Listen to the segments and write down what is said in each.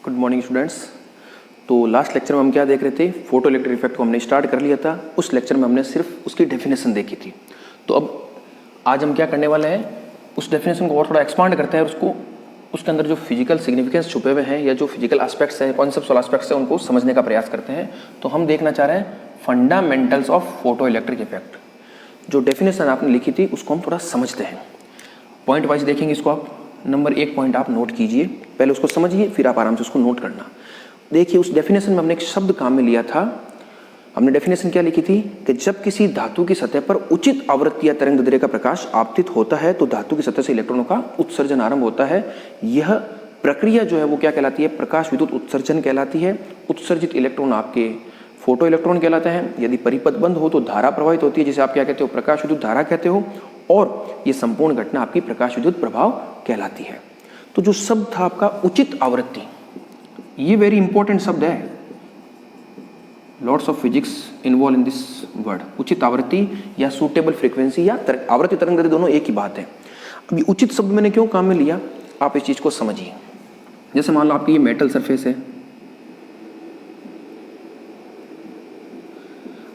Good morning students. तो last lecture में हम क्या देख रहे थे, फोटो इलेक्ट्रिक इफेक्ट को हमने स्टार्ट कर लिया था। उस लेक्चर में हमने सिर्फ उसकी डेफिनेशन देखी थी। तो अब आज हम क्या करने वाले हैं, उस डेफिनेशन को और थोड़ा एक्सपांड करते हैं और उसको उसके अंदर जो फिजिकल सिग्निफिकेंस छुपे हुए हैं या जो फिजिकल एस्पेक्ट्स हैं, कॉन्सेप्चुअल एस्पेक्ट्स हैं, उनको समझने का प्रयास करते हैं। तो हम देखना चाह रहे हैं fundamentals of photo electric effect. जो डेफिनेशन आपने लिखी थी उसको हम थोड़ा समझते हैं, पॉइंट वाइज देखेंगे इसको। आप नंबर 1 पॉइंट आप नोट कीजिए, पहले उसको समझिए फिर आप आराम से उसको नोट करना। देखिए उस डेफिनेशन में हमने एक शब्द काम में लिया था। हमने डेफिनेशन क्या लिखी थी कि जब किसी धातु की सतह पर उचित आवृत्ति या तरंग दैर्ध्य का प्रकाश आपतित होता है तो धातु की सतह से इलेक्ट्रॉनों का उत्सर्जन आरंभ होता है। यह प्रक्रिया जो है वो क्या कहलाती है, प्रकाश विद्युत उत्सर्जन कहलाती है। उत्सर्जित इलेक्ट्रॉन आपके फोटो इलेक्ट्रॉन कहलाते हैं। यदि परिपथ बंद हो तो धारा प्रवाहित होती है, जिसे आप क्या कहते हो, प्रकाश विद्युत धारा कहते हो। और ये संपूर्ण घटना आपकी प्रकाश विद्युत प्रभाव कहलाती है। तो जो शब्द था आपका उचित आवृत्ति, ये वेरी इंपॉर्टेंट शब्द है। Lots of physics involve in this word. उचित आवृत्ति या सूटेबल फ्रीक्वेंसी या आवृत्ति तरंग दैर्ध्य दोनों एक ही बात है। अब ये उचित शब्द मैंने क्यों काम में लिया, आप इस चीज को समझिए। जैसे मान लो आपकी ये मेटल सरफेस है,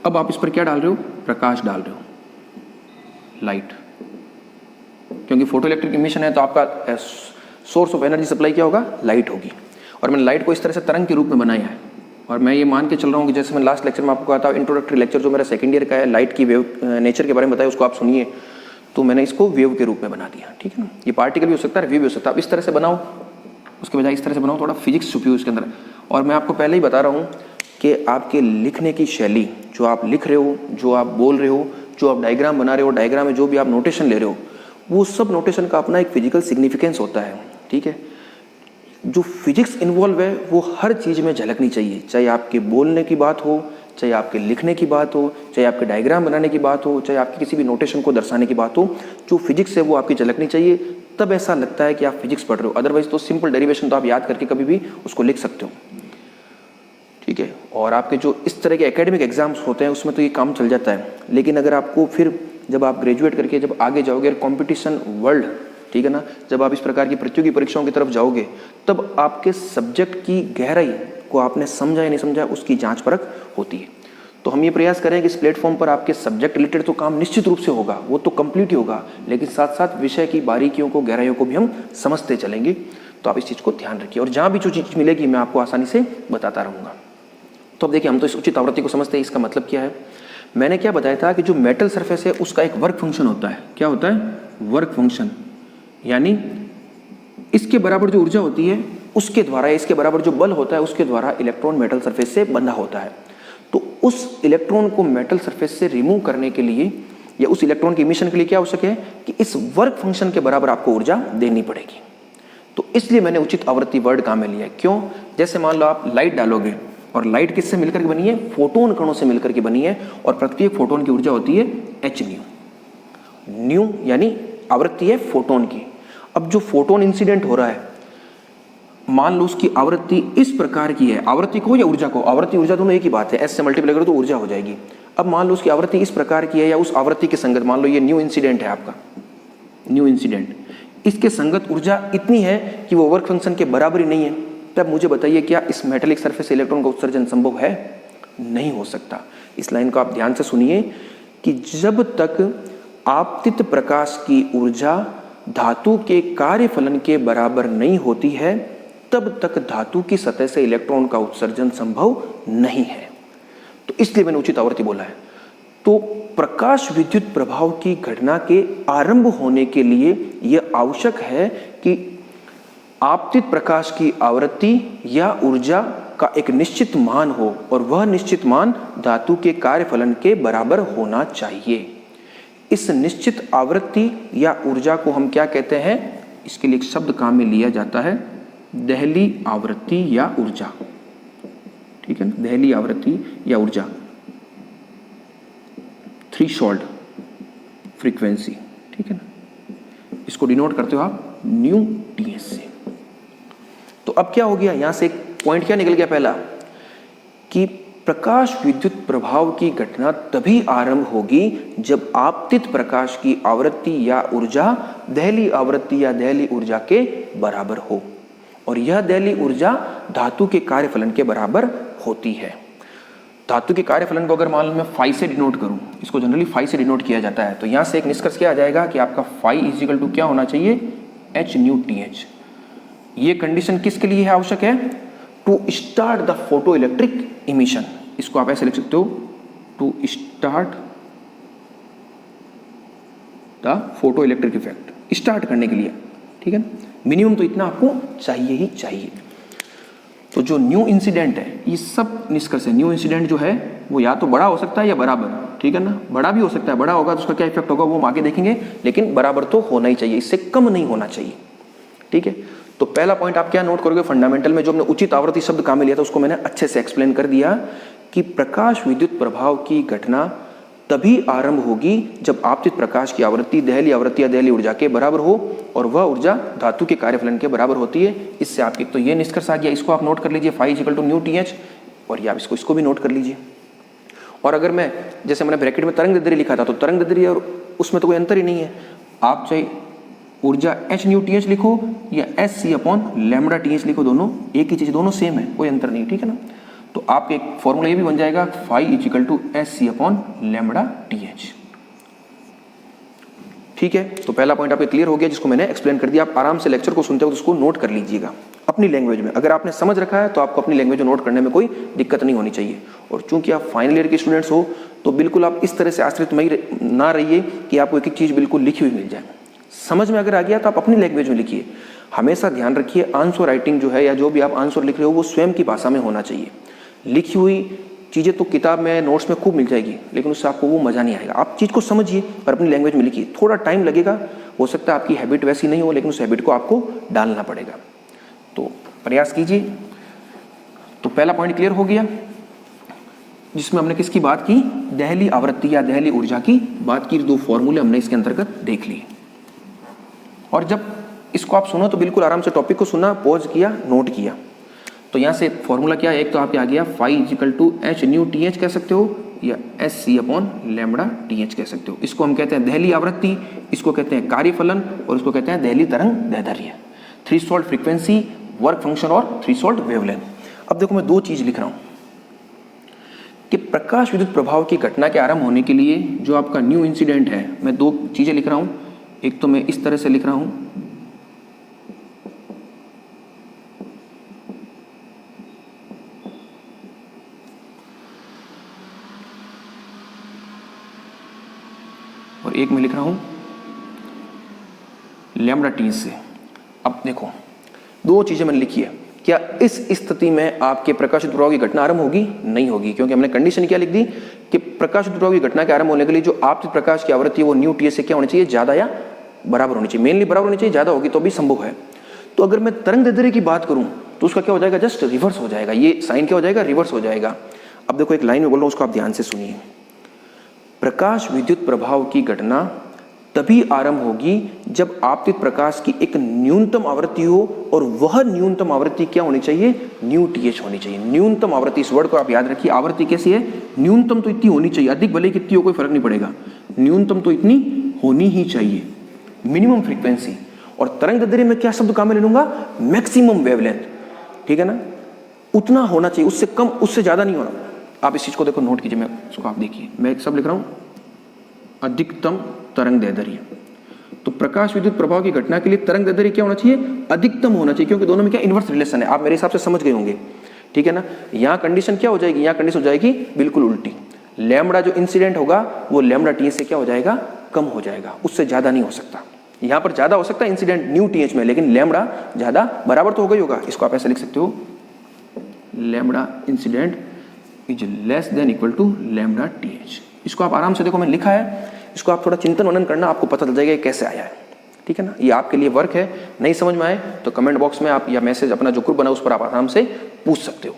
अब आप इस पर क्या डाल रहे हो, प्रकाश डाल रहे हो, लाइट। क्योंकि फोटो इलेक्ट्रिक इमिशन है तो आपका सोर्स ऑफ एनर्जी सप्लाई क्या होगा, लाइट होगी। और मैंने लाइट को इस तरह से तरंग के रूप में बनाया है। और मैं ये मान के चल रहा हूँ कि जैसे मैं लास्ट लेक्चर में आपको कहा था, इंट्रोडक्टरी लेक्चर जो मेरा सेकंड ईयर का है, लाइट की वेव नेचर के बारे में बताया, उसको आप सुनिए। तो मैंने इसको वेव के रूप में बना दिया, ठीक है ना। ये पार्टिकल भी हो सकता है, वेव भी हो सकता है। आप इस तरह से बनाओ, उसके बजाय इस तरह से बनाओ, थोड़ा फिजिक्स छुपी हुई उसके अंदर। और मैं आपको पहले ही बता रहा हूँ कि आपके लिखने की शैली, जो आप लिख रहे हो, जो आप बोल रहे हो, जो आप डायग्राम बना रहे हो, डायग्राम में जो भी आप नोटेशन ले रहे हो, वो सब नोटेशन का अपना एक फिजिकल सिग्निफिकेंस होता है, ठीक है। जो फिजिक्स इन्वॉल्व है वो हर चीज़ में झलकनी चाहिए, चाहे आपके बोलने की बात हो, चाहे आपके लिखने की बात हो, चाहे आपके डायग्राम बनाने की बात हो, चाहे आपकी किसी भी नोटेशन को दर्शाने की बात हो। जो फिजिक्स है वो आपकी झलकनी चाहिए, तब ऐसा लगता है कि आप फिजिक्स पढ़ रहे हो। अदरवाइज तो सिंपल डेरिवेशन तो आप याद करके कभी भी उसको लिख सकते हो, ठीक है। और आपके जो इस तरह के एकेडमिक एग्जाम्स होते हैं उसमें तो ये काम चल जाता है। लेकिन अगर आपको फिर जब आप ग्रेजुएट करके जब आगे जाओगे, कंपटीशन वर्ल्ड, ठीक है ना, जब आप इस प्रकार की प्रतियोगी परीक्षाओं की तरफ जाओगे, तब आपके सब्जेक्ट की गहराई को आपने समझा या नहीं समझा, उसकी जांच परख होती है। तो हम ये प्रयास करें कि इस प्लेटफॉर्म पर आपके सब्जेक्ट रिलेटेड तो काम निश्चित रूप से होगा, वो तो कंप्लीट ही होगा, लेकिन साथ साथ विषय की बारीकियों को, गहराइयों को भी हम समझते चलेंगे। तो आप इस चीज़ को ध्यान रखिए और जहाँ भी जो चीज़ मिलेगी मैं आपको आसानी से बताता रहूँगा। तो अब देखिए, हम तो इस उचित आवृत्ति को समझते हैं। इसका मतलब क्या है, मैंने क्या बताया था कि जो मेटल सरफेस है उसका एक वर्क फंक्शन होता है। क्या होता है, वर्क फंक्शन। यानी इसके बराबर जो ऊर्जा होती है उसके द्वारा, इसके बराबर जो बल होता है उसके द्वारा इलेक्ट्रॉन मेटल सरफेस से बंधा होता है। तो उस इलेक्ट्रॉन को मेटल सरफेस से रिमूव करने के लिए या उस इलेक्ट्रॉन के इमिशन के लिए क्या आवश्यक है कि इस वर्क फंक्शन के बराबर आपको ऊर्जा देनी पड़ेगी। तो इसलिए मैंने उचित आवृत्ति वर्ड काम में लिया है। क्यों, जैसे मान लो आप लाइट डालोगे और लाइट किससे मिलकर के बनी है, फोटोन कणों से मिलकर के बनी है। और प्रत्येक फोटोन की ऊर्जा होती है h न्यू। न्यू यानी आवृत्ति है फोटोन की। अब जो फोटोन इंसिडेंट हो रहा है, मान लो उसकी आवृत्ति इस प्रकार की है, आवृत्ति को या ऊर्जा को, आवृत्ति ऊर्जा दोनों एक ही बात है, एस से मल्टीप्लाई करो तो ऊर्जा हो जाएगी। अब मान लो उसकी आवृत्ति इस प्रकार की है या उस आवृत्ति के संगत, मान लो ये न्यू इंसिडेंट है आपका, न्यू इंसिडेंट, इसके संगत ऊर्जा इतनी है कि वो वर्क फंक्शन के बराबर ही नहीं है। तब मुझे बताइए क्या इस मेटेलिक सरफेस से इलेक्ट्रॉन का उत्सर्जन संभव है, नहीं हो सकता। इस लाइन को आप ध्यान से सुनिए कि जब तक आपतित प्रकाश की ऊर्जा धातु के कार्यफलन के बराबर नहीं होती है, तब तक धातु की सतह से इलेक्ट्रॉन का उत्सर्जन संभव नहीं है। तो इसलिए मैंने उचित आवृत्ति बोला है। तो प्रकाश विद्युत प्रभाव की घटना के आरंभ होने के लिए यह आवश्यक है कि आपतित प्रकाश की आवृत्ति या ऊर्जा का एक निश्चित मान हो, और वह निश्चित मान धातु के कार्यफलन के बराबर होना चाहिए। इस निश्चित आवृत्ति या ऊर्जा को हम क्या कहते हैं, इसके लिए एक शब्द काम में लिया जाता है, देहली आवृत्ति या ऊर्जा, ठीक है ना, देहली आवृत्ति या ऊर्जा, थ्रेशोल्ड फ्रीक्वेंसी, ठीक है ना। इसको डिनोट करते हो आप न्यू टीएस से। तो अब क्या हो गया, यहां से एक पॉइंट क्या निकल गया पहला, कि प्रकाश विद्युत प्रभाव की घटना तभी आरंभ होगी जब आपतित प्रकाश की आवृत्ति या ऊर्जा देहली आवृत्ति या देहली ऊर्जा के बराबर हो। और यह दहली ऊर्जा धातु के कार्यफलन के बराबर होती है। धातु के कार्यफलन को अगर मान लो मैं फाई से डिनोट करूं, इसको जनरली फाई से डिनोट किया जाता है, तो यहां से एक निष्कर्ष क्या आ जाएगा कि आपका फाई इजिकल टू क्या होना चाहिए, एच न्यू टी एच। ये कंडीशन किसके लिए है आवश्यक है, to start the photo electric emission. इसको आप ऐसे लिख सकते हो, to start the photo electric effect, start करने के लिए, ठीक है ना। मिनिमम तो इतना आपको चाहिए ही चाहिए। तो जो न्यू इंसिडेंट है, ये सब निष्कर्ष है, न्यू इंसिडेंट जो है वो या तो बड़ा हो सकता है या बराबर, ठीक है ना। बड़ा भी हो सकता है, बड़ा होगा तो उसका क्या इफेक्ट होगा वो हम आगे देखेंगे, लेकिन बराबर तो होना ही चाहिए, इससे कम नहीं होना चाहिए, ठीक है। तो पहला पॉइंट आप क्या नोट करोगे, फंडामेंटल में जो हमने उचित आवृत्ति शब्द काम में लिया था उसको मैंने अच्छे से एक्सप्लेन कर दिया कि प्रकाश विद्युत प्रभाव की घटना तभी आरंभ होगी जब आपतित प्रकाश की आवृत्ति दहली आवृत्ति या दहली ऊर्जा के बराबर हो और वह ऊर्जा धातु के कार्यफलन के बराबर होती है। इससे आपकी तो ये निष्कर्ष आ गया, इसको आप नोट कर लीजिए, phi equal to nu T H, और ये आप इसको भी नोट कर लीजिए। और अगर मैं जैसे मैंने ब्रैकेट में तरंग दैर्ध्य लिखा था, तो तरंग दैर्ध्य और उसमें तो कोई अंतर ही नहीं है, आप चाहे ऊर्जा एच न्यू टी एच लिखो या S C upon lambda T H लिखो, दोनों एक ही चीज, दोनों सेम है, कोई अंतर नहीं, ठीक है ना। तो आपके एक फॉर्मूला ये भी बन जाएगा, phi equal to S C upon lambda T H, ठीक है। तो पहला पॉइंट आपके क्लियर हो गया, जिसको मैंने एक्सप्लेन कर दिया। आप आराम से लेक्चर को सुनते हो तो उसको नोट कर लीजिएगा अपनी लैंग्वेज में। अगर आपने समझ रखा है तो आपको अपनी लैंग्वेज में नोट करने में कोई दिक्कत नहीं होनी चाहिए। और चूंकि आप फाइनल ईयर के स्टूडेंट्स हो तो बिल्कुल आप इस तरह से आश्रित ना रहिए कि आपको एक एक चीज बिल्कुल लिखी हुई मिल जाए। समझ में अगर आ गया तो आप अपनी लैंग्वेज में लिखिए। हमेशा ध्यान रखिए, आंसर राइटिंग जो है या जो भी आप आंसर लिख रहे हो वो स्वयं की भाषा में होना चाहिए। लिखी हुई चीज़ें तो किताब में नोट्स में खूब मिल जाएगी, लेकिन उससे आपको वो मज़ा नहीं आएगा। आप चीज़ को समझिए और अपनी लैंग्वेज में लिखिए। थोड़ा टाइम लगेगा, हो सकता है आपकी हैबिट वैसी नहीं हो, लेकिन उस हैबिट को आपको डालना पड़ेगा, तो प्रयास कीजिए। तो पहला पॉइंट क्लियर हो गया, जिसमें हमने किसकी बात की, दहली आवृत्ति या दहली ऊर्जा की बात की। दो फॉर्मूले हमने इसके अंतर्गत देख लिए। और जब इसको आप सुनो तो बिल्कुल आराम से टॉपिक को सुना, पॉज किया, नोट किया। तो यहाँ से फॉर्मूला क्या है, एक तो आपके आ गया phi equal to H nu T H कह सकते हो या S C upon lambda T H कह सकते हो। इसको हम कहते हैं दहली आवृत्ति, इसको कहते हैं कार्यफलन, और इसको कहते हैं दहली तरंग दैर्ध्य, थ्रेशोल्ड फ्रीक्वेंसी, वर्क फंक्शन और थ्रेशोल्ड वेवलेंथ। अब देखो मैं दो चीज लिख रहा हूँ कि प्रकाश विद्युत प्रभाव की घटना के आरंभ होने के लिए जो आपका न्यू इंसिडेंट है, मैं दो चीजें लिख रहा हूँ। एक तो मैं इस तरह से लिख रहा हूँ, और एक मैं लिख रहा हूं लैम्बडा टी से। अब देखो दो चीजें मैंने लिखी है, क्या इस स्थिति में आपके प्रकाश विद्युत प्रभाव की घटना आरंभ होगी, नहीं होगी, क्योंकि हमने कंडीशन क्या लिख दी कि प्रकाश विद्युत प्रभाव की घटना के आरंभ होने के लिए जो आपतित प्रकाश की आवृत्ति है वो न्यू टी से क्या होनी चाहिए, ज्यादा या बराबर होनी चाहिए। मेनली बराबर होनी चाहिए, ज्यादा होगी तो भी संभव है। तो अगर मैं तरंग दैर्ध्य की बात करूं तो उसका क्या हो जाएगा, जस्ट रिवर्स हो जाएगा, ये साइन क्या हो जाएगा, रिवर्स हो जाएगा। अब देखो एक लाइन में बोल रहा हूं, उसको आप ध्यान से सुनिए। प्रकाश विद्युत प्रभाव की घटना तभी आरंभ होगी जब आपतित प्रकाश की एक न्यूनतम आवृत्ति हो, और वह न्यूनतम आवृत्ति क्या होनी चाहिए, न्यू टी एच होनी चाहिए। न्यूनतम आवृत्ति, इस वर्ड को आप याद रखिए। आवृत्ति कैसी है, न्यूनतम तो इतनी होनी चाहिए, अधिक भले कितनी हो कोई फर्क नहीं पड़ेगा, न्यूनतम तो इतनी होनी ही चाहिए, मिनिमम फ्रीक्वेंसी। और तरंग दैर्ध्य में क्या शब्द काम में ले लूंगा, मैक्सिमम वेवलेंथ, ठीक है ना, उतना होना चाहिए, उससे कम उससे ज्यादा नहीं होना। आप इस चीज को देखो, नोट कीजिए, मैं इसको आप देखिए, मैं एक शब्द लिख रहा हूं, अधिकतम तरंग दैर्ध्य। तो प्रकाश विद्युत प्रभाव की घटना के लिए तरंग दैर्ध्य क्या होना चाहिए, अधिकतम होना चाहिए, क्योंकि दोनों में क्या इनवर्स रिलेशन है। आप मेरे हिसाब से समझ गए होंगे, ठीक है ना। यहाँ कंडीशन क्या हो जाएगी, यहाँ कंडीशन हो जाएगी बिल्कुल उल्टी। लैम्बडा जो इंसिडेंट होगा वो लैम्बडा टी से क्या हो जाएगा, कम हो जाएगा, उससे ज्यादा नहीं हो सकता। यहाँ पर ज्यादा हो सकता है इंसिडेंट न्यू टी एच में, लेकिन लैम्बडा ज्यादा बराबर तो हो गई होगा। इसको आप ऐसे लिख सकते हो, lambda incident is less than equal to lambda T H. इसको आप आराम से देखो, मैंने लिखा है, इसको आप थोड़ा चिंतन मनन करना, आपको पता चल जाएगा कैसे आया है, ठीक है ना। ये आपके लिए वर्क है, नहीं समझ में आए तो कमेंट बॉक्स में आप या मैसेज अपना जो ग्रुप बना उस पर आप आराम से पूछ सकते हो,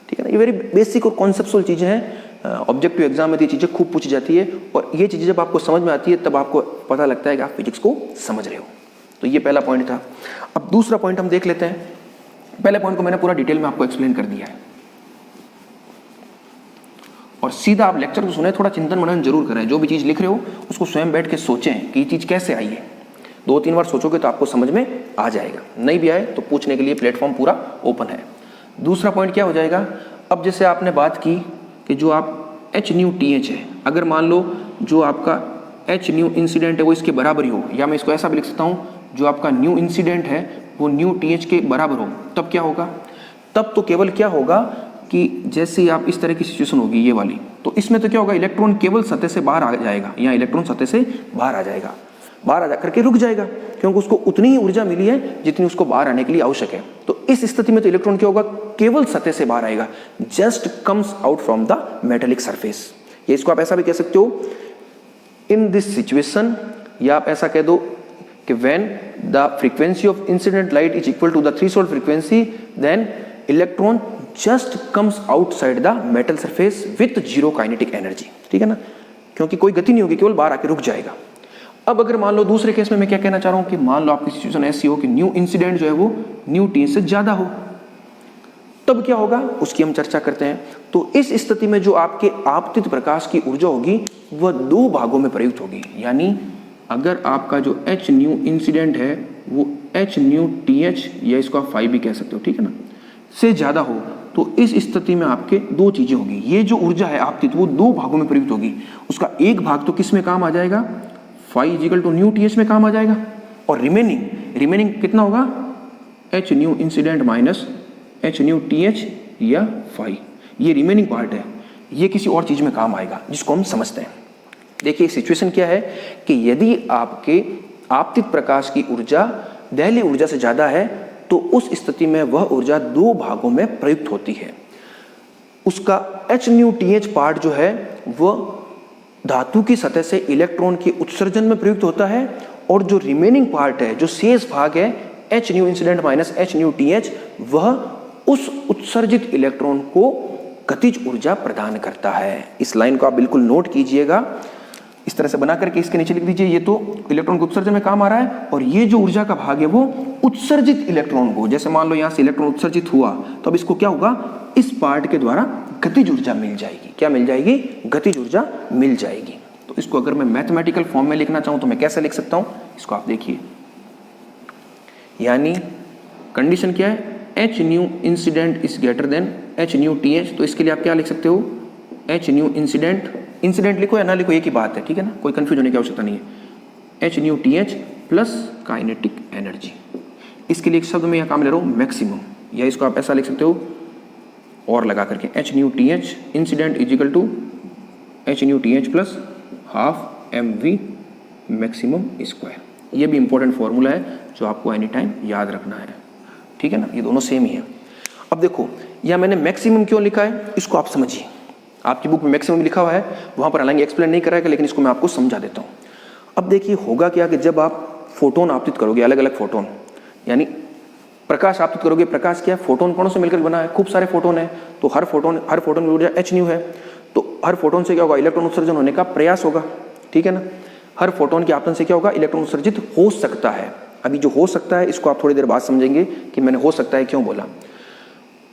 ठीक है ना। ये वेरी बेसिक और कॉन्सेप्चुअल चीजें हैं, ऑब्जेक्टिव एग्जाम में ये चीजें खूब पूछी जाती है, और ये चीजें जब आपको समझ में आती है तब आपको पता लगता है कि आप फिजिक्स को समझ रहे हो। तो ये पहला पॉइंट था। अब दूसरा पॉइंट हम देख लेते हैं। पहले पॉइंट को मैंने पूरा डिटेल में आपको एक्सप्लेन कर दिया है, और सीधा आप लेक्चर को सुने, थोड़ा चिंतन मनन जरूर करें। जो भी चीज लिख रहे हो उसको स्वयं बैठ के सोचें कि ये चीज कैसे आई है। 2-3 बार सोचोगे तो आपको समझ में आ जाएगा, नहीं भी आए तो पूछने के लिए प्लेटफॉर्म पूरा ओपन है। दूसरा पॉइंट क्या हो जाएगा, अब जैसे आपने बात की कि जो आप HNU-TH है, अगर मान लो जो आपका HNU इंसिडेंट है वो इसके बराबर ही हो, या मैं इसको ऐसा भी लिख सकता हूँ जो आपका न्यू इंसिडेंट है वो NU-TH के बराबर हो, तब क्या होगा, तब तो केवल क्या होगा कि जैसे ही आप इस तरह की सिचुएशन होगी ये वाली, तो इसमें तो क्या होगा, इलेक्ट्रॉन केवल सतह से बाहर आ जाएगा, यहाँ इलेक्ट्रॉन सतह से बाहर आ जाएगा, बाहर आ जा करके रुक जाएगा, क्योंकि उसको उतनी ही ऊर्जा मिली है जितनी उसको बाहर आने के लिए आवश्यक है। तो इस स्थिति में तो इलेक्ट्रॉन क्या होगा, केवल सतह से बाहर आएगा, just comes out from the metallic surface. ये इसको आप ऐसा भी कह सकते हो, इन दिस सिचुएशन, या आप ऐसा कह दो कि when the frequency of incident light is equal to the threshold frequency, then electron just comes outside the metal surface with zero kinetic energy, ठीक है ना, क्योंकि कोई गति नहीं होगी, केवल बाहर आके रुक जाएगा। अब अगर मान लो दूसरे केस में मैं क्या कहना चाह रहा हूं कि मान लो आपकी सिचुएशन ऐसी हो कि न्यू इंसिडेंट जो है वो NU-TH से ज्यादा हो, तब क्या होगा उसकी हम चर्चा करते हैं। तो इस स्थिति में जो आपके आपतित प्रकाश की ऊर्जा होगी वह 2 भागों में प्रयुक्त होगी, यानी अगर आपका जो HNU इंसिडेंट है वो HNU-TH, या इसको आप phi भी कह सकते हो, ठीक है ना, से ज्यादा हो, तो इस स्थिति में आपके 2 चीजें होगी, ये जो ऊर्जा है आपतित वो 2 भागों में प्रयुक्त होगी। उसका एक भाग तो किस में काम आ जाएगा, phi इक्वल टू NU-TH में काम आ जाएगा, और रिमेनिंग कितना होगा, HNU इंसिडेंट माइनस HNU-TH या phi, ये रिमेनिंग पार्ट है, ये किसी और चीज में काम आएगा जिसको हम समझते हैं। देखिए सिचुएशन क्या है कि यदि आपके आपतित प्रकाश की ऊर्जा दहली ऊर्जा से ज्यादा है तो उस स्थिति में वह ऊर्जा 2 भागों में प्रयुक्त होती है। उसका HNU-TH पार्ट जो है वह धातु की सतह से इलेक्ट्रॉन के उत्सर्जन में प्रयुक्त होता है, और जो रिमेनिंग पार्ट है, जो शेष भाग है HNU इंसिडेंट माइनस HNU-TH, वह उस उत्सर्जित इलेक्ट्रॉन को गतिज ऊर्जा प्रदान करता है। इस लाइन को आप बिल्कुल नोट कीजिएगा, इस तरह से बना करके इसके नीचे लिख दीजिए, ये तो इलेक्ट्रॉन के उत्सर्जन में काम आ रहा है, और ये जो ऊर्जा का भाग है वो उत्सर्जित इलेक्ट्रॉन को, जैसे मान लो यहाँ से इलेक्ट्रॉन उत्सर्जित हुआ तो अब इसको क्या होगा, इस पार्ट के द्वारा गतिज ऊर्जा मिल जाएगी। क्या मिल जाएगी, गतिज ऊर्जा मिल जाएगी। तो इसको अगर मैं मैथमेटिकल फॉर्म में लिखना चाहूं तो मैं कैसे लिख सकता हूं, इसको आप देखिए, यानी कंडीशन क्या है, HNU incident is greater than HNU-TH, तो इसके लिए आप क्या लिख सकते हो, HNU इंसिडेंट लिखो या ना लिखो एक ही बात है, ठीक है ना, कोई कंफ्यूज होने की आवश्यकता नहीं है। HNU-TH प्लस काइनेटिक एनर्जी, इसके लिए एक शब्द में यह काम ले रहा हूं मैक्सिमम, या इसको आप ऐसा लिख सकते हो और लगा करके HNU-TH incident is equal to HNU-TH plus half mv maximum square. ये भी इंपॉर्टेंट फॉर्मूला है जो आपको एनी टाइम याद रखना है, ठीक है ना, ये दोनों सेम ही है। अब देखो यह मैंने मैक्सिमम क्यों लिखा है, इसको आप समझिए, आपकी बुक में मैक्सिमम लिखा हुआ है, वहां पर हालांकि एक्सप्लेन नहीं कराएगा, लेकिन इसको मैं आपको समझा देता हूँ। अब देखिए होगा क्या कि जब आप फोटोन आपतित करोगे, अलग अलग फोटोन, यानी प्रकाश आपतित करोगे, प्रकाश क्या है, फोटोन कणों से मिलकर बना है, खूब सारे फोटोन है, तो हर फोटोन की ऊर्जा HNU है, तो हर फोटोन से क्या होगा, इलेक्ट्रॉन उत्सर्जन होने का प्रयास होगा, ठीक है ना, हर फोटोन के आपतन से क्या होगा, इलेक्ट्रॉन उत्सर्जित हो सकता है। अभी जो हो सकता है इसको आप थोड़ी देर बाद समझेंगे कि मैंने हो सकता है क्यों बोला।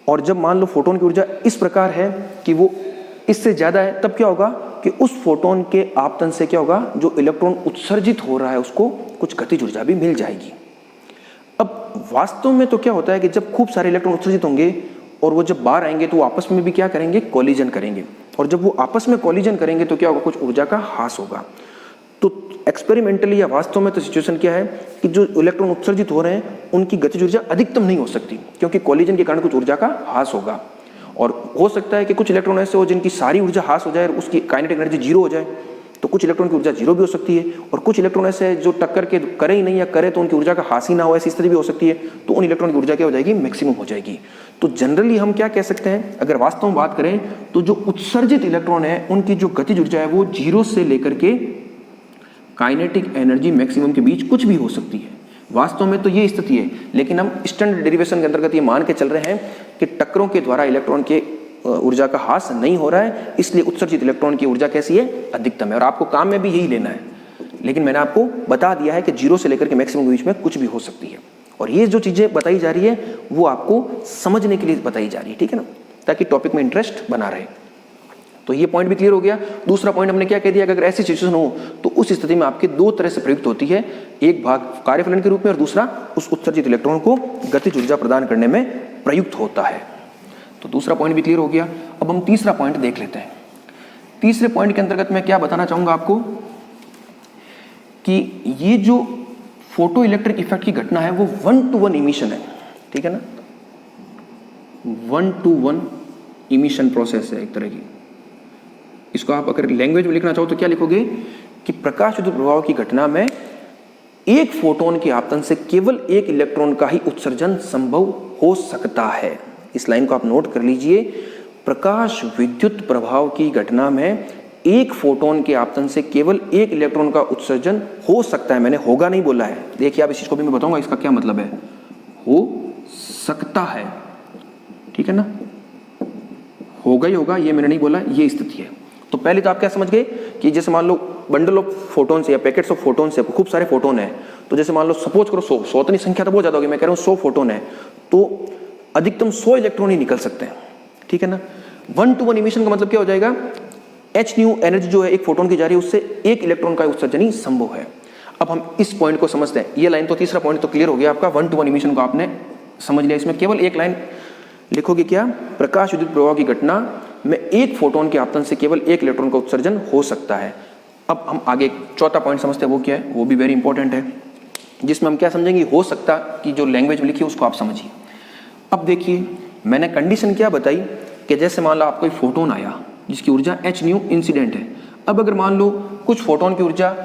और जब मान लो फोटोन की ऊर्जा इस प्रकार है कि वो इससे ज्यादा है, तब क्या होगा कि उस फोटोन के आपतन से क्या होगा, जो इलेक्ट्रॉन उत्सर्जित हो रहा है उसको कुछ गतिज ऊर्जा भी मिल जाएगी। अब वास्तव में तो क्या होता है कि जब खूब सारे इलेक्ट्रॉन उत्सर्जित होंगे और वो जब बाहर आएंगे तो वो आपस में भी क्या करेंगे, कोलिजन करेंगे, और जब वो आपस में कोलिजन करेंगे तो क्या होगा, कुछ ऊर्जा का ह्रास होगा। तो एक्सपेरिमेंटली या वास्तव में तो सिचुएशन क्या है कि जो इलेक्ट्रॉन उत्सर्जित हो रहे हैं उनकी गतिज ऊर्जा अधिकतम नहीं हो सकती, क्योंकि कोलिजन के कारण कुछ ऊर्जा का ह्रास होगा। और हो सकता है कि कुछ इलेक्ट्रॉन ऐसे हो जिनकी सारी ऊर्जा ह्रास हो जाए और उसकी काइनेटिक एनर्जी 0 हो जाए, तो कुछ इलेक्ट्रॉन की ऊर्जा 0 भी हो सकती है, और कुछ इलेक्ट्रॉन ऐसे जो टक्कर के करे ही नहीं या करे तो उनकी ऊर्जा का ह्रास ही ना हो, ऐसी स्थिति भी हो सकती है, तो उन इलेक्ट्रॉन की ऊर्जा क्या हो जाएगी, मैक्सिमम हो जाएगी। तो जनरली हम क्या कह सकते हैं, अगर वास्तव में बात करें तो जो उत्सर्जित इलेक्ट्रॉन है उनकी जो गतिज ऊर्जा है वो 0 से लेकर के काइनेटिक एनर्जी मैक्सिमम के बीच कुछ भी हो सकती है। वास्तव में तो ये स्थिति है, लेकिन हम स्टैंडर्ड डेरिवेशन के अंतर्गत ये मान के चल रहे हैं कि टक्करों के द्वारा इलेक्ट्रॉन के ऊर्जा का ह्रास नहीं हो रहा है, इसलिए उत्सर्जित इलेक्ट्रॉन की ऊर्जा कैसी है, अधिकतम है, और आपको काम में भी यही लेना है। लेकिन मैंने आपको बता दिया है कि 0 से लेकर के मैक्सिमम के बीच में कुछ भी हो सकती है, और ये जो चीजें बताई जा रही है वो आपको समझने के लिए बताई जा रही है, ठीक है ना, ताकि टॉपिक में इंटरेस्ट बना रहे। तो ये पॉइंट भी क्लियर हो गया। दूसरा पॉइंट हमने क्या कह दिया कि अगर ऐसी सिचुएशन हो तो उस स्थिति में आपके दो तरह से प्रयुक्त होती है, एक भाग कार्यफलन के रूप में और दूसरा उस उत्सर्जित इलेक्ट्रॉन को गतिज ऊर्जा प्रदान करने में प्रयुक्त होता है। तो दूसरा पॉइंट भी क्लियर हो गया। अब हम तीसरा पॉइंट देख लेते हैं। तीसरे पॉइंट के अंतर्गत मैं क्या बताना चाहूंगा आपको कि ये जो फोटो इलेक्ट्रिक इफेक्ट की घटना है वो 1-to-1 इमिशन है, ठीक है ना, 1-to-1 इमिशन प्रोसेस है एक तरह की। इसको आप अगर लैंग्वेज में लिखना चाहो तो क्या लिखोगे कि प्रकाश विद्युत प्रभाव की घटना में एक फोटोन के आपतन से केवल एक इलेक्ट्रॉन का ही उत्सर्जन संभव हो सकता है। इस लाइन को आप नोट कर लीजिए। प्रकाश विद्युत प्रभाव की घटना में एक फोटोन के आपतन से केवल एक इलेक्ट्रॉन का उत्सर्जन हो सकता है। मैंने होगा नहीं बोला है। देखिए आप इस चीज को भी मैं बताऊंगा इसका क्या मतलब है। हो सकता है, ठीक है ना, होगा ही होगा, ये मैंने नहीं बोला, ये स्थिति है। तो पहले तो आप क्या समझ गए कि जैसे मान लो बंडल ऑफ फोटोन से या पैकेट्स ऑफ फोटोन से खूब सारे फोटोन है, तो जैसे मान लो सपोज करो 100 तो नहीं, संख्या तो बहुत ज्यादा होगी, मैं कह रहा हूँ 100 फोटोन है तो अधिकतम 100 इलेक्ट्रॉन ही निकल सकते हैं, ठीक है ना। 1-to-1 इमिशन का मतलब क्या हो जाएगा, h न्यू एनर्जी जो है एक फोटोन की जा रही है उससे एक इलेक्ट्रॉन का उत्सर्जन ही संभव है। अब हम इस पॉइंट को समझते हैं। ये लाइन तो तीसरा पॉइंट तो क्लियर हो गया आपका, 1-to-1 इमिशन को आपने समझ लिया। इसमें केवल एक लाइन लिखोगे क्या, प्रकाश विद्युत प्रभाव की घटना में एक फोटोन के आपतन से केवल एक इलेक्ट्रॉन का उत्सर्जन हो सकता है। अब हम आगे चौथा पॉइंट समझते हैं, वो क्या है, वो भी वेरी इंपॉर्टेंट है, जिसमें हम क्या समझेंगे, हो सकता की जो लैंग्वेज में लिखी है उसको आप समझिए। अब देखिए मैंने कंडीशन क्या बताई कि जैसे मान लो आपको एक फोटोन आया जिसकी ऊर्जा h न्यू इंसिडेंट है। अब अगर मान लो कुछ फोटोन की ऊर्जा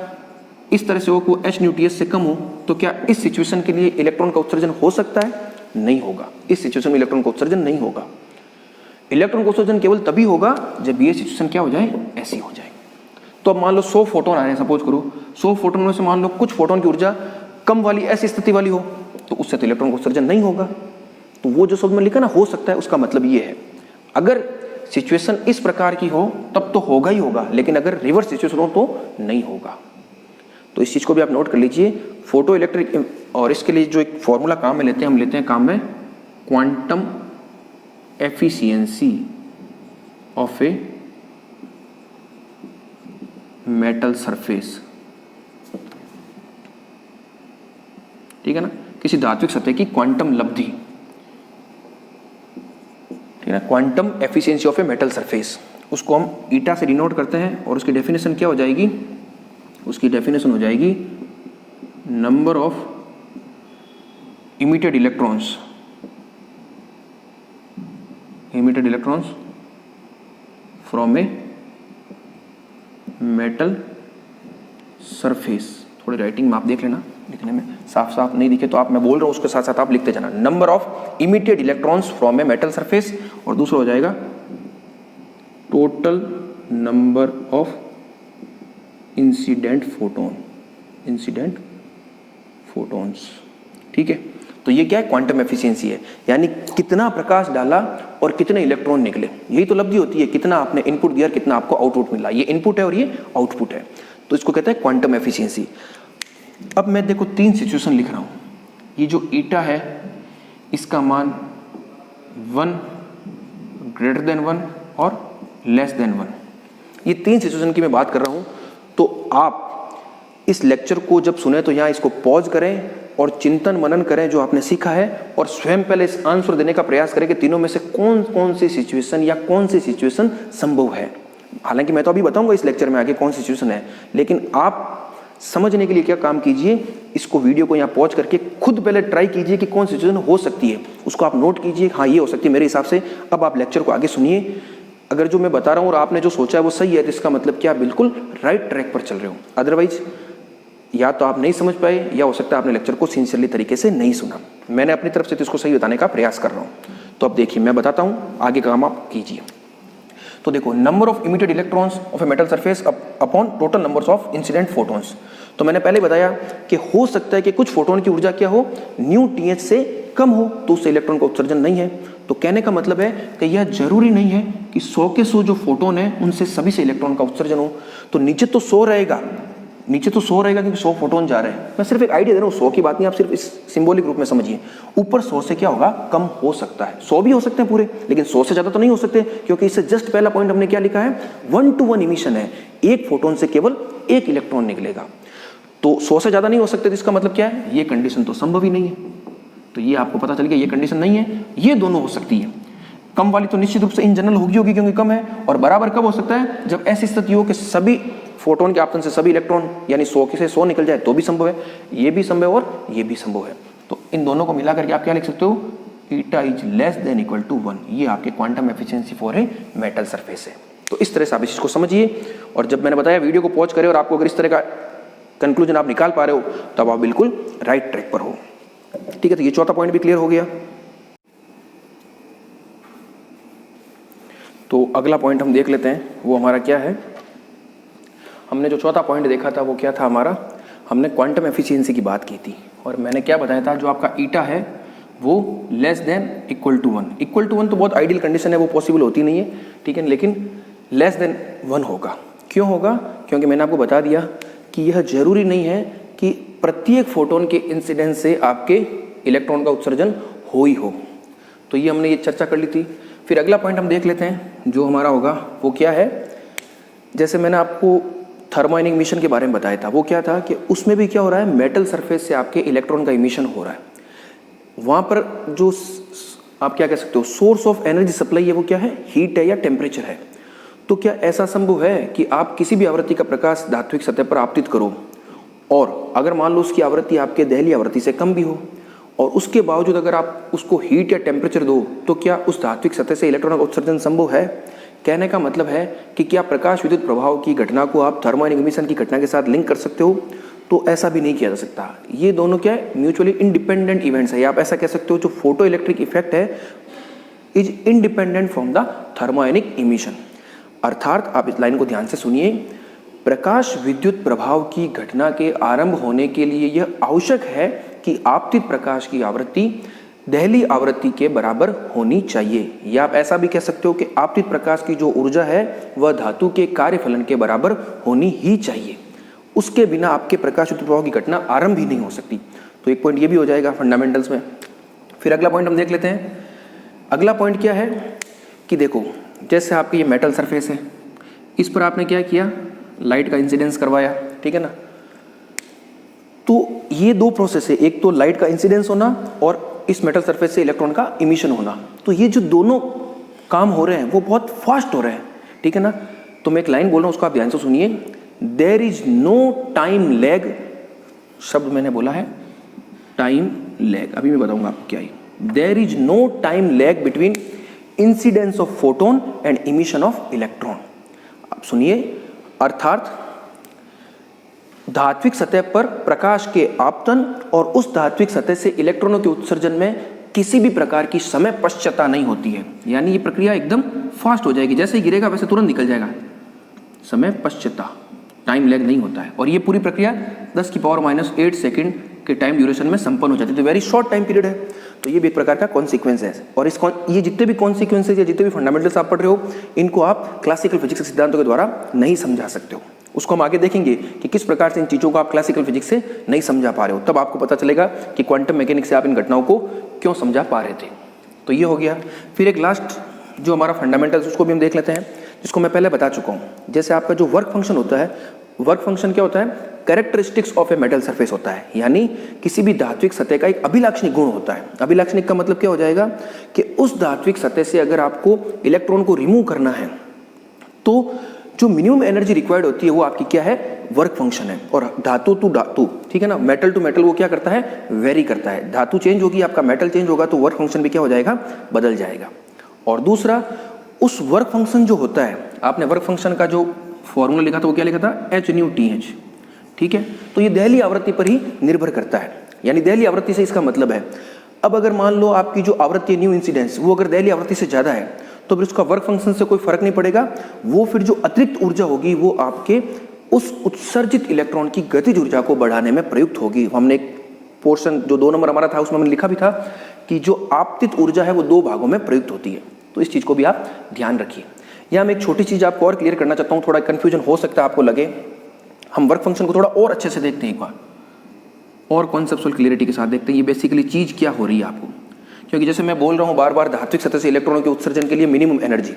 इस तरह से हो कि h न्यू ts से कम हो, तो क्या इस सिचुएशन के लिए इलेक्ट्रॉन का उत्सर्जन हो सकता है? नहीं होगा। इस सिचुएशन में इलेक्ट्रॉन का उत्सर्जन नहीं होगा। इलेक्ट्रॉन का उत्सर्जन केवल तभी होगा जब ये सिचुएशन क्या हो जाए, ऐसी हो जाए। तो अब मान लो 100 फोटोन आ रहे हैं, सपोज करो 100 फोटोन में से मान लो कुछ फोटोन की ऊर्जा कम वाली ऐसी स्थिति वाली हो, तो उससे तो इलेक्ट्रॉन का उत्सर्जन नहीं होगा। तो वो जो शब्द में लिखा ना हो सकता है, उसका मतलब ये है अगर सिचुएशन इस प्रकार की हो तब तो होगा ही होगा, लेकिन अगर रिवर्स सिचुएशन हो तो नहीं होगा। तो इस चीज को भी आप नोट कर लीजिए। फोटो इलेक्ट्रिक, और इसके लिए जो एक फॉर्मूला काम में लेते हैं, हम लेते हैं काम में quantum efficiency of A metal surface, ठीक है ना, किसी धात्विक सतह की क्वांटम लब्धि, ठीक है ना, quantum efficiency of A metal surface. उसको हम ईटा से डिनोट करते हैं और उसकी डेफिनेशन क्या हो जाएगी, उसकी डेफिनेशन हो जाएगी number of emitted electrons from A metal surface. थोड़ी राइटिंग में आप देख लेना, लिखने में साफ साफ नहीं दिखे तो आप, मैं बोल रहा हूं उसके साथ साथ आप लिखते जाना, number of emitted electrons from A metal surface, और दूसरा हो जाएगा total number of incident photons, ठीक है। तो ये क्या है, क्वांटम एफिशिएंसी है, यानी कितना प्रकाश डाला और कितने इलेक्ट्रॉन निकले, यही तो लब्धि होती है। कितना आपने इनपुट दिया, कितना आपको आउटपुट मिला, ये इनपुट है और ये आउटपुट है, तो इसको कहते हैं क्वांटम एफिशिएंसी। अब मैं देखो 3 सिचुएशन लिख रहा हूं। ये जो ईटा है इसका मान 1 ग्रेटर देन 1 और लेस देन 1, ये 3 सिचुएशन की मैं बात कर रहा हूं। तो आप इस लेक्चर को जब सुने तो यहाँ इसको पॉज करें और चिंतन मनन करें जो आपने सीखा है, और स्वयं पहले इस आंसर देने का प्रयास करें कि तीनों में से कौन कौन सी सिचुएशन या कौन सी सिचुएशन संभव है। हालांकि मैं तो अभी बताऊंगा इस लेक्चर में आगे कौन सी सिचुएशन है, लेकिन आप समझने के लिए क्या काम कीजिए, इसको वीडियो को यहाँ पॉज करके खुद पहले ट्राई कीजिए कि कौन सी सिचुएशन हो सकती है, उसको आप नोट कीजिए, हाँ ये हो सकती है मेरे हिसाब से। अब आप लेक्चर को आगे सुनिए। अगर जो मैं बता रहा हूँ और आपने जो सोचा है वो सही है तो इसका मतलब क्या, बिल्कुल राइट ट्रैक पर चल रहे हो। अदरवाइज या तो आप नहीं समझ पाए या हो सकता है आपने लेक्चर को सिंसियरली तरीके से नहीं सुना। मैंने अपनी तरफ से तो इसको सही बताने का प्रयास कर रहा हूँ। तो अब देखिए मैं बताता हूँ, आगे का काम आप कीजिए। तो देखो, number of emitted electrons of A metal surface upon total numbers of incident photons. तो मैंने पहले बताया कि हो सकता है कि कुछ फोटोन की ऊर्जा क्या हो, न्यू टीएच से कम हो, तो उससे इलेक्ट्रॉन का उत्सर्जन नहीं है। तो कहने का मतलब है कि यह जरूरी नहीं है कि 100 के 100 जो फोटोन है उनसे सभी से इलेक्ट्रॉन का उत्सर्जन हो। तो नीचे तो 100 रहेगा नीचे तो 100 रहेगा क्योंकि 100 फोटोन जा रहे हैं। मैं सिर्फ एक आइडिया दे रहा हूँ, 100 की बात नहीं, आप सिर्फ इस सिंबॉलिक रूप में समझिए। ऊपर 100 से क्या होगा, कम हो सकता है। 100 भी हो सकते हैं पूरे, लेकिन 100 से ज़्यादा तो नहीं हो सकते, क्योंकि इससे जस्ट पहला पॉइंट हमने क्या लिखा है, 1-to-1 इमिशन है। एक फोटोन से केवल एक इलेक्ट्रॉन निकलेगा, तो 100 से ज़्यादा नहीं हो सकते। तो इसका मतलब क्या है, ये कंडीशन तो संभव ही नहीं है। तो ये आपको पता चल गया, ये कंडीशन नहीं है, ये दोनों हो सकती है। कम वाली तो निश्चित रूप से इन जनरल होगी क्योंकि कम है, और बराबर कब हो सकता है, जब ऐसी स्थिति हो कि सभी फोटोन के आपतन से सभी इलेक्ट्रॉन यानी 100 से 100 निकल जाए तो भी संभव है, ये भी संभव और ये भी संभव है। तो इन दोनों को मिला करके आप क्या लिख सकते हो, eta is less than equal to 1। ये आपके quantum efficiency for a metal surface है। तो इस तरह से आप इस चीज को समझिए, और जब मैंने बताया वीडियो को पॉज करें और आपको अगर इस तरह का कंक्लूजन आप निकाल पा रहे हो तब आप बिल्कुल राइट ट्रैक पर हो। ठीक है, तो ये चौथा पॉइंट भी क्लियर हो गया। तो अगला पॉइंट हम देख लेते हैं, वो हमारा क्या है। हमने जो चौथा पॉइंट देखा था वो क्या था हमारा, हमने क्वांटम एफिशिएंसी की बात की थी, और मैंने क्या बताया था, जो आपका ईटा है वो less than equal to 1। Equal to 1 तो बहुत आइडियल कंडीशन है, वो पॉसिबल होती नहीं है, ठीक है, लेकिन लेस देन 1 होगा। क्यों होगा, क्योंकि मैंने आपको बता दिया कि यह जरूरी नहीं है कि प्रत्येक फोटोन के इंसिडेंस से आपके इलेक्ट्रॉन का उत्सर्जन हो ही हो। तो ये हमने ये चर्चा कर ली थी। फिर अगला पॉइंट हम देख लेते हैं, जो हमारा होगा वो क्या है। जैसे मैंने आपको थर्मोआयनिक इमिशन के बारे में बताया था, वो क्या था कि उसमें भी क्या हो रहा है, मेटल सरफेस से आपके इलेक्ट्रॉन का इमिशन हो रहा है। वहाँ पर जो आप क्या कह सकते हो सोर्स ऑफ एनर्जी सप्लाई है वो क्या है, हीट है या टेम्परेचर है। तो क्या ऐसा संभव है कि आप किसी भी आवृत्ति का प्रकाश धात्विक सतह पर आपतित करो, और अगर मान लो उसकी आवृत्ति आपके दहली आवृत्ति से कम भी हो, और उसके बावजूद अगर आप उसको हीट या टेम्परेचर दो, तो क्या उस धात्विक सतह से इलेक्ट्रॉन का उत्सर्जन संभव है। कहने का मतलब है कि क्या प्रकाश विद्युत प्रभाव की घटना को आप थर्मोआयनिक इमिशन की घटना के साथ लिंक कर सकते हो, तो ऐसा भी नहीं किया जा सकता। ये दोनों क्या है, म्यूचुअली इंडिपेंडेंट इवेंट्स है, या आप ऐसा कह सकते हो जो फोटो इलेक्ट्रिक इफेक्ट है is independent from the thermionic emission. अर्थात आप इस लाइन को ध्यान से सुनिए, प्रकाश विद्युत प्रभाव की घटना के आरंभ होने के लिए यह आवश्यक है कि आपतित प्रकाश की आवृत्ति दहली आवृत्ति के बराबर होनी चाहिए, या आप ऐसा भी कह सकते हो कि आपतित प्रकाश की जो ऊर्जा है वह धातु के कार्यफलन के बराबर होनी ही चाहिए। उसके बिना आपके प्रकाश विद्युत प्रभाव की घटना आरंभ ही नहीं हो सकती। तो एक पॉइंट ये भी हो जाएगा फंडामेंटल्स में। फिर अगला पॉइंट हम देख लेते हैं। अगला पॉइंट क्या है कि देखो, जैसे आपकी ये मेटल सरफेस है, इस पर आपने क्या किया, लाइट का इंसिडेंस करवाया, ठीक है ना। तो ये दो प्रोसेस है, एक तो लाइट का इंसिडेंस होना और इस मेटल सरफेस से इलेक्ट्रॉन का इमिशन होना। तो ये जो दोनों काम हो रहे हैं वो बहुत फास्ट हो रहे हैं, ठीक है ना। तो मैं एक लाइन बोल रहा हूँ, उसको आप ध्यान से सुनिए। There is no time lag, शब्द मैंने बोला है टाइम लैग, अभी मैं बताऊंगा आपको क्या है। There is no time lag between incidence of photon and emission of electron. आप सुनिए, अर्थात धात्विक सतह पर प्रकाश के आपतन और उस धात्विक सतह से इलेक्ट्रॉनों के उत्सर्जन में किसी भी प्रकार की समय पश्चाता नहीं होती है, यानी ये प्रक्रिया एकदम फास्ट हो जाएगी, जैसे ही गिरेगा वैसे तुरंत निकल जाएगा, समय पश्चाता, टाइम लैग नहीं होता है। और ये पूरी प्रक्रिया 10⁻⁸ सेकंड के टाइम ड्यूरेशन में संपन्न हो जाती है, तो वेरी शॉर्ट टाइम पीरियड है। तो ये भी एक प्रकार का कॉन्सिक्वेंस है, और ये जितने भी कॉन्सिक्वेंसेज या जितने भी फंडामेंटल्स आप पढ़ रहे हो, इनको आप क्लासिकल फिजिक्स के सिद्धांतों के द्वारा नहीं समझा सकते हो। उसको हम आगे देखेंगे कि किस प्रकार से इन चीज़ों को आप क्लासिकल फिजिक्स से नहीं समझा पा रहे हो, तब आपको पता चलेगा कि क्वांटम मैकेनिक्स से आप इन घटनाओं को क्यों समझा पा रहे थे। तो ये हो गया। फिर एक लास्ट जो हमारा फंडामेंटल्स, उसको भी हम देख लेते हैं, जिसको मैं पहले बता चुका हूँ। जैसे आपका जो वर्क फंक्शन होता है, वर्क फंक्शन क्या होता है, characteristics of A metal surface होता है, यानी किसी भी धात्विक सतह का एक अभिलाक्षणिक गुण होता है। अभिलाक्षणिक का मतलब क्या हो जाएगा कि उस धात्विक सतह से अगर आपको इलेक्ट्रॉन को रिमूव करना है तो जो मिनिमम एनर्जी रिक्वायर्ड होती है वो आपकी क्या है, वर्क फंक्शन है। और धातु टू धातु, ठीक है ना, मेटल टू मेटल वो क्या करता है, वेरी करता है। धातु चेंज होगी, आपका मेटल चेंज होगा, तो वर्क फंक्शन भी क्या हो जाएगा, बदल जाएगा। और दूसरा, उस वर्क फंक्शन जो होता है, आपने वर्क फंक्शन का जो फॉर्मूला लिखा था वो क्या लिखा था, h/TH, ठीक है। तो ये दहली आवृत्ति पर ही निर्भर करता है, यानी दहली आवृत्ति से इसका मतलब है, अब अगर मान लो आपकी जो आवृत्ति है न्यू इंसिडेंस, वो अगर दहली आवृत्ति से ज़्यादा है तो फिर उसका वर्क फंक्शन से कोई फर्क नहीं पड़ेगा। वो फिर जो अतिरिक्त ऊर्जा होगी वो आपके उस उत्सर्जित इलेक्ट्रॉन की गतिज ऊर्जा को बढ़ाने में प्रयुक्त होगी। हमने एक पोर्शन जो 2 नंबर हमारा था उसमें हमने लिखा भी था कि जो आपतित ऊर्जा है वो 2 भागों में प्रयुक्त होती है। तो इस चीज़ को भी आप ध्यान रखिए। यहाँ मैं एक छोटी चीज़ आपको और क्लियर करना चाहता हूँ, थोड़ा कन्फ्यूजन हो सकता है आपको लगे। हम वर्क फंक्शन को थोड़ा और अच्छे से देखते हैं एक बार, और कॉन्सेप्चुअल क्लियरिटी के साथ देखते हैं ये बेसिकली चीज़ क्या हो रही है आपको। क्योंकि जैसे मैं बोल रहा हूँ बार बार, धात्विक सतह से इलेक्ट्रॉनों के उत्सर्जन के लिए मिनिमम एनर्जी,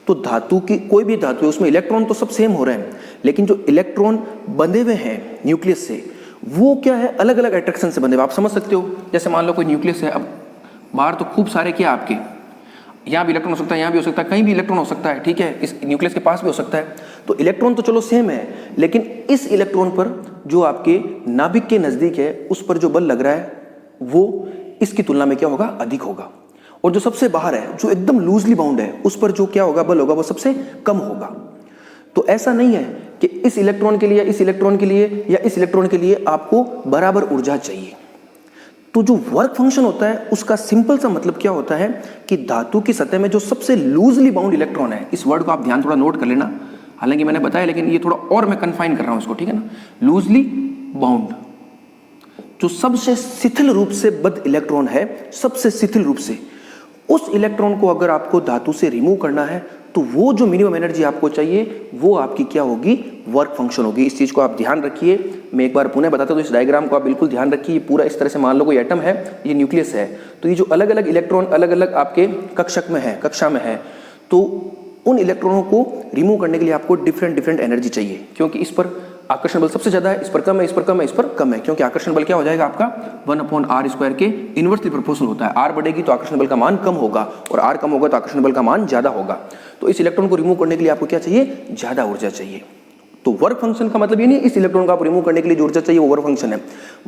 तो धातु की कोई भी धातु है उसमें इलेक्ट्रॉन तो सब सेम हो रहे हैं, लेकिन जो इलेक्ट्रॉन बंधे हुए हैं न्यूक्लियस से वो क्या है, अलग अलग अट्रैक्शन से बंधे हुए। आप समझ सकते हो, जैसे मान लो कोई न्यूक्लियस है, अब बाहर तो खूब सारे क्या आपके, यहाँ भी इलेक्ट्रॉन हो सकता है, यहाँ भी हो सकता है, कहीं भी इलेक्ट्रॉन हो सकता है, ठीक है, इस न्यूक्लियस के पास भी हो सकता है। तो इलेक्ट्रॉन तो चलो सेम है, लेकिन इस इलेक्ट्रॉन पर जो आपके नाभिक के नजदीक है उस पर जो बल लग रहा है वो इसकी तुलना में क्या होगा, अधिक होगा। और जो सबसे बाहर है, जो एकदम लूजली बाउंड है, उस पर जो क्या होगा, बल होगा, वो सबसे कम होगा। तो ऐसा नहीं है कि इस इलेक्ट्रॉन के लिए, इस इलेक्ट्रॉन के लिए या इस इलेक्ट्रॉन के लिए आपको बराबर ऊर्जा चाहिए। तो जो वर्क फंक्शन होता है उसका सिंपल सा मतलब क्या होता है कि धातु की सतह में जो सबसे लूजली बाउंड इलेक्ट्रॉन है, इस वर्ड को आप ध्यान थोड़ा नोट कर लेना, हालांकि मैंने बताया लेकिन ये थोड़ा और मैं कन्फाइन कर रहा हूं इसको, ठीक है ना। लूजली बाउंड, जो सबसे शिथिल रूप से बद्ध इलेक्ट्रॉन है, सबसे शिथिल रूप से, उस इलेक्ट्रॉन को अगर आपको धातु से रिमूव करना है तो वो जो मिनिमम एनर्जी आपको चाहिए वो आपकी क्या होगी, वर्क फंक्शन होगी। इस चीज़ को आप ध्यान रखिए। मैं एक बार पुनः बताता हूँ, तो इस डायग्राम को आप बिल्कुल ध्यान रखिए। पूरा इस तरह से मान लो कोई एटम है, ये न्यूक्लियस है, तो ये जो अलग अलग इलेक्ट्रॉन अलग अलग आपके कक्षा में है, तो उन इलेक्ट्रॉनों को रिमूव करने के लिए आपको डिफरेंट एनर्जी चाहिए, क्योंकि इस पर आकर्षण बल सबसे ज्यादा है, इस पर कम है, इस पर कम है, इस पर कम है, क्योंकि आकर्षण बल क्या हो जाएगा आपका 1/r² के इनवर्सली प्रोपोर्शनल होता है। r बढ़ेगी तो आकर्षण बल का मान कम होगा, और r कम होगा तो आकर्षण बल का मान ज्यादा होगा। तो इस इलेक्ट्रॉन को रिमूव करने के लिए आपको क्या चाहिए, ज्यादा ऊर्जा चाहिए। तो वर्क फंक्शन का मतलब ये नहीं है इस इलेक्ट्रॉन को आप रिमूव करने के लिए जो ऊर्जा चाहिए वो वर्क फंक्शन है।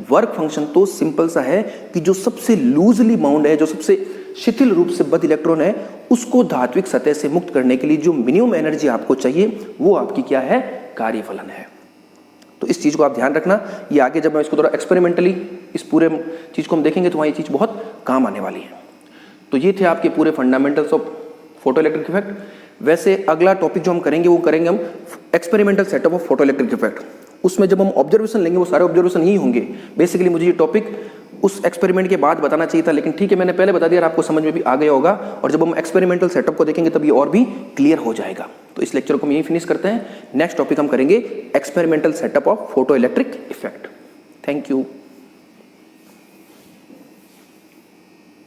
वर्क फंक्शन तो सिंपल सा है कि जो सबसे लूजली बाउंड है, जो सबसे शिथिल रूप से बद्ध इलेक्ट्रॉन है, उसको धात्विक सतह से मुक्त करने के लिए जो मिनिमम एनर्जी आपको चाहिए वो आपकी क्या है, कार्यफलन है। तो इस चीज को आप ध्यान रखना। ये आगे जब मैं इसको थोड़ा एक्सपेरिमेंटली इस पूरे चीज को हम देखेंगे तो वहाँ ये चीज बहुत काम आने वाली है। तो ये थे आपके पूरे fundamentals of photo electric effect. वैसे अगला टॉपिक जो हम करेंगे वो करेंगे हम experimental setup of photo electric effect. उसमें जब हम ऑब्जर्वेशन लेंगे वो सारे ऑब्जर्वेशन ही होंगे। बेसिकली मुझे ये टॉपिक उस एक्सपेरिमेंट के बाद बताना चाहिए था, लेकिन ठीक है मैंने पहले बता दिया, आपको समझ में भी आ गया होगा। और जब हम एक्सपेरिमेंटल सेटअप को देखेंगे तब ये और भी क्लियर हो जाएगा। तो इस लेक्चर को हम यहीं फिनिश करते हैं। नेक्स्ट टॉपिक हम करेंगे experimental setup of photo electric effect. Thank you.